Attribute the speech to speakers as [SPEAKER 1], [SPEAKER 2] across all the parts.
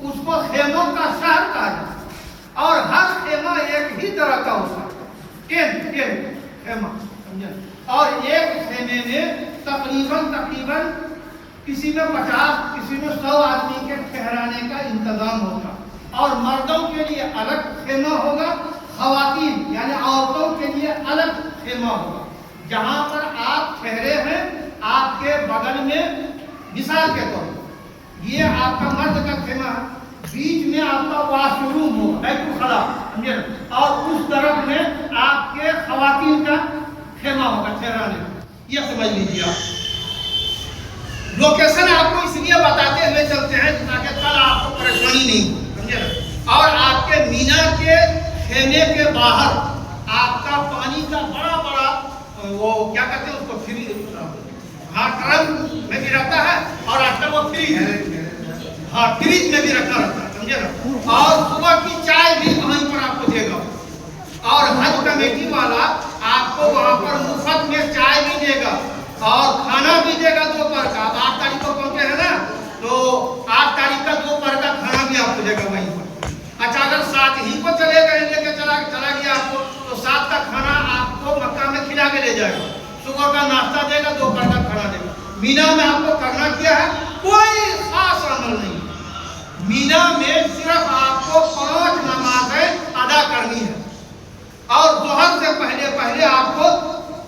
[SPEAKER 1] اس کو خیموں کا شہر کہا جاتا ہے، اور ہر خیمہ ایک ہی طرح کا ہوتا ہے، ٹینٹ خیمہ، سمجھا؟ اور ایک خیمے میں تقریباً کسی میں 50 کسی میں 100 آدمی کے ٹھہرانے کا انتظام ہوگا، اور مردوں کے لیے الگ خیمہ ہوگا، خواتین یعنی عورتوں کے لیے الگ خیمہ ہوگا۔ جہاں پر آپ ٹھہرے ہیں آپ کے بغل میں مثال کے طور پر یہ آپ کا مرد کا خیمہ ہے، بیچ میں آپ کا واش روم ہوگا، بیت الخلا، سمجھے؟ اور اس طرف میں آپ کے خواتین کا خیمہ ہوگا ٹھہرانے کا۔ یہ سمجھ لیجیے آپ لوکیشن آپ کو اس لیے بتاتے ہوئے چلتے ہیں تاکہ کل آپ کو پریشانی نہیں ہو، سمجھے؟ اور آپ کے مینا کے خیمے کے باہر آپ کا پانی کا بڑا وہ کیا کہتے ہیں اس کو فریج، ہاں ٹرم میں بھی رہتا ہے، اور آج کل وہ فریج میں بھی رکھا رہتا ہے، سمجھے نا؟ اور صبح کی چائے بھی وہیں پر آپ کو دے گا، اور حج کمیٹی والا آپ کو وہاں پر مفت میں چائے بھی دے گا اور کھانا بھی دے گا دوپہر کا۔ اب 8 تاریخ کو پہنچے ہیں نا، تو 8 تاریخ کا دوپہر کا کھانا بھی آپ کو دے گا وہیں پر۔ اچھا اگر 7 ہی کو چلے گئے لے کے چلا گیا آپ کو، تو 7 کا کھانا آپ کو مکہ میں کھلا کے لے جائے گا، صبح کا ناشتہ دے گا، دوپہر کا کھانا دے گا۔ مینا میں آپ کو کرنا کیا ہے؟ کوئی خاص عمل نہیں، مینا میں صرف آپ کو 5 نمازیں ادا کرنی ہے، اور ظہر سے پہلے آپ کو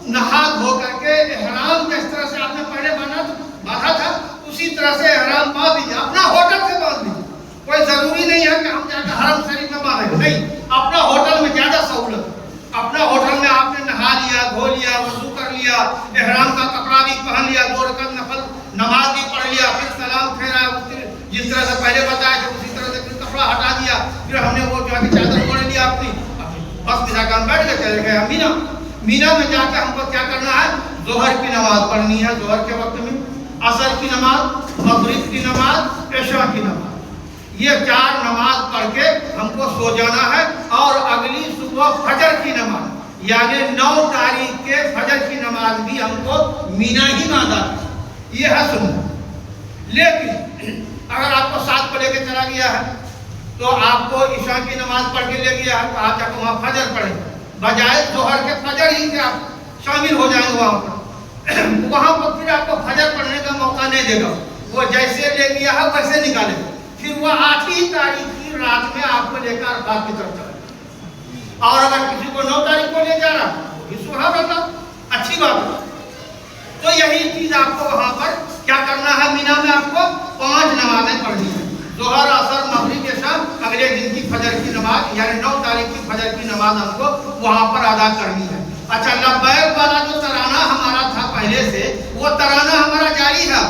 [SPEAKER 1] نہا دھو کر کے احرام جس طرح سے آپ نے پہلے باندھا تھا اسی طرح سے احرام باندھ لیجیے، اپنا ہوٹل سے باندھ لیجیے۔ کوئی ضروری نہیں ہے کہ ہم جا کے حرم شریف میں باندھیں، نہیں، اپنا ہوٹل میں زیادہ سہولت، اپنا ہوٹل میں آپ نے نہا لیا، دھو لیا، وضو کر لیا، احرام کا کپڑا بھی پہن لیا، 2 رکعت نفل نماز بھی پڑھ لیا، پھر سلام پھیرا، جس طرح سے پہلے بتایا تھا اسی طرح سے پھر کپڑا ہٹا دیا، پھر ہم نے وہ جو ہے چادر اوڑھ لیا اپنی، بس جا کے ہم بیٹھ کے چلے گئے مینا۔ مینا میں جا کے ہم کو کیا کرنا ہے؟ ظہر کی نماز پڑھنی ہے، ظہر کے وقت میں عصر کی نماز، مغرب کی نماز، عشاء کی نماز، یہ 4 نماز پڑھ کے ہم کو سو جانا ہے، اور اگلی صبح فجر کی نماز یعنی 9 تاریخ کے فجر کی نماز بھی ہم کو مینا ہی میں ادا کرنی، یہ ہے سنت۔ لیکن اگر آپ کو 7 کو لے کے چلا گیا ہے تو آپ کو عشاء کی نماز پڑھ کے لے گیا ہے، کہا جا کے وہاں فجر پڑھیں، بجائے ظہر کے فجر ہی سے آپ شامل ہو جائیں گے وہاں پر، وہاں پر پھر آپ کو فجر پڑھنے کا موقع نہیں دے گا، وہ جیسے لے گیا ہے ویسے نکالے گا، پھر وہ 8 تاریخ کی رات میں آپ کو لے کر عرفات کی طرف چلے گا، اور اگر کسی کو 9 تاریخ کو لے جا رہا ہے یہ سبحان اللہ اچھی بات ہے۔ تو یہی چیز آپ کو وہاں پر کیا کرنا ہے؟ مینا میں آپ کو 5 نمازیں پڑھنی ہیں، ظہر، عصر، مغرب، عشاء، اگلے دن کی فجر کی نماز یعنی 9 تاریخ کی فجر کی نماز ہم کو وہاں پر ادا کرنی ہے۔ اچھا لبیک والا جو ترانہ ہمارا تھا پہلے سے، وہ ترانہ ہمارا جاری ہے،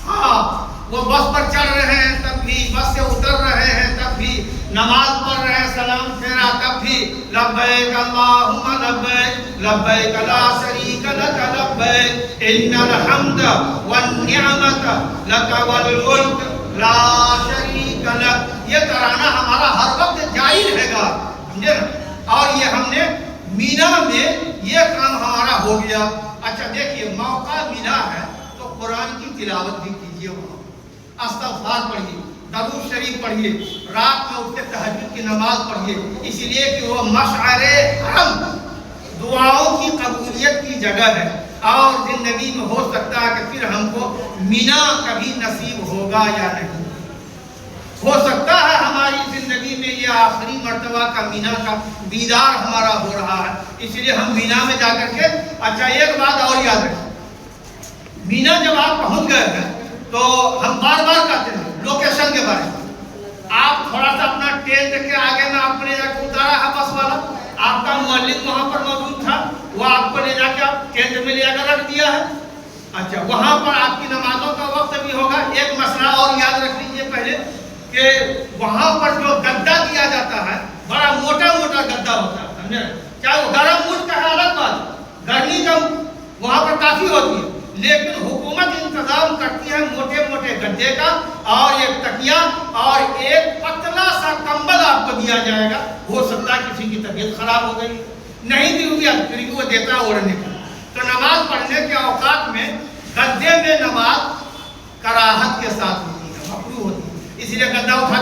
[SPEAKER 1] ہاں، وہ بس پر چڑھ رہے ہیں تب بھی، بس سے اتر رہے ہیں تب بھی، نماز پڑھ رہے ہیں، سلام پھیرا تب بھی، لبیک اللہم لبیک لبیک لا شریک لک لبیک ان الحمد والنعمت لک والملک لا شریک لک، یہ ترانہ ہمارا ہر وقت جاری رہے گا، سمجھے نا؟ اور یہ ہم نے مینا میں یہ کام ہمارا ہو گیا۔ اچھا دیکھیے موقع ملا ہے تو قرآن کی تلاوت بھی کیجیے، وہاں استغفار پڑھیے، درود شریف پڑھیے، رات میں اٹھ کے تہجد کی نماز پڑھیے، اس لیے کہ وہ مشعر حرم دعاؤں کی قبولیت کی جگہ ہے، اور زندگی میں ہو سکتا ہے کہ پھر ہم کو مینا کبھی نصیب ہوگا یا نہیں، ہو سکتا ہے ہماری زندگی میں یہ آخری مرتبہ کا مینا کا دیدار ہمارا ہو رہا ہے، اس لیے ہم مینا میں جا کر کے۔ اچھا ایک بات اور یاد رکھیں، مینا جب آپ پہنچ گئے ہیں تو ہم بار بار کہتے ہیں لوکیشن کے بارے میں، آپ تھوڑا سا اپنا ٹینٹ کے آگے میں آپ کو لے جا کے اتارا ہے بس والا، آپ کا معلم وہاں پر موجود تھا، وہ آپ کو لے جا کے آپ ٹینٹ میں لے جا کر رکھ دیا ہے۔ اچھا وہاں پر آپ کی نمازوں کا وقت بھی ہوگا۔ ایک مسئلہ اور یاد رکھ لیجیے پہلے کہ وہاں پر جو گدا دیا جاتا ہے بڑا موٹا موٹا گدا ہوتا ہے، سمجھے؟ چاہے وہ گرم ملک کا الگ بات، گرمی کا وہاں پر کافی ہوتی ہے، لیکن حکومت انتظام کرتی ہے موٹے موٹے گدے کا، اور ایک تکیہ اور ایک پتلا سا کمبل آپ کو دیا جائے گا۔ ہو سکتا ہے کسی کی طبیعت خراب ہو گئی، نہیں بھی ہوئی پھر وہ دیتا ہے اوڑھنے کا۔ تو نماز پڑھنے کے اوقات میں گدے میں نماز کراہت کے ساتھ ہوتی ہے، مکروہ ہوتی ہے، اس لیے گدا اٹھا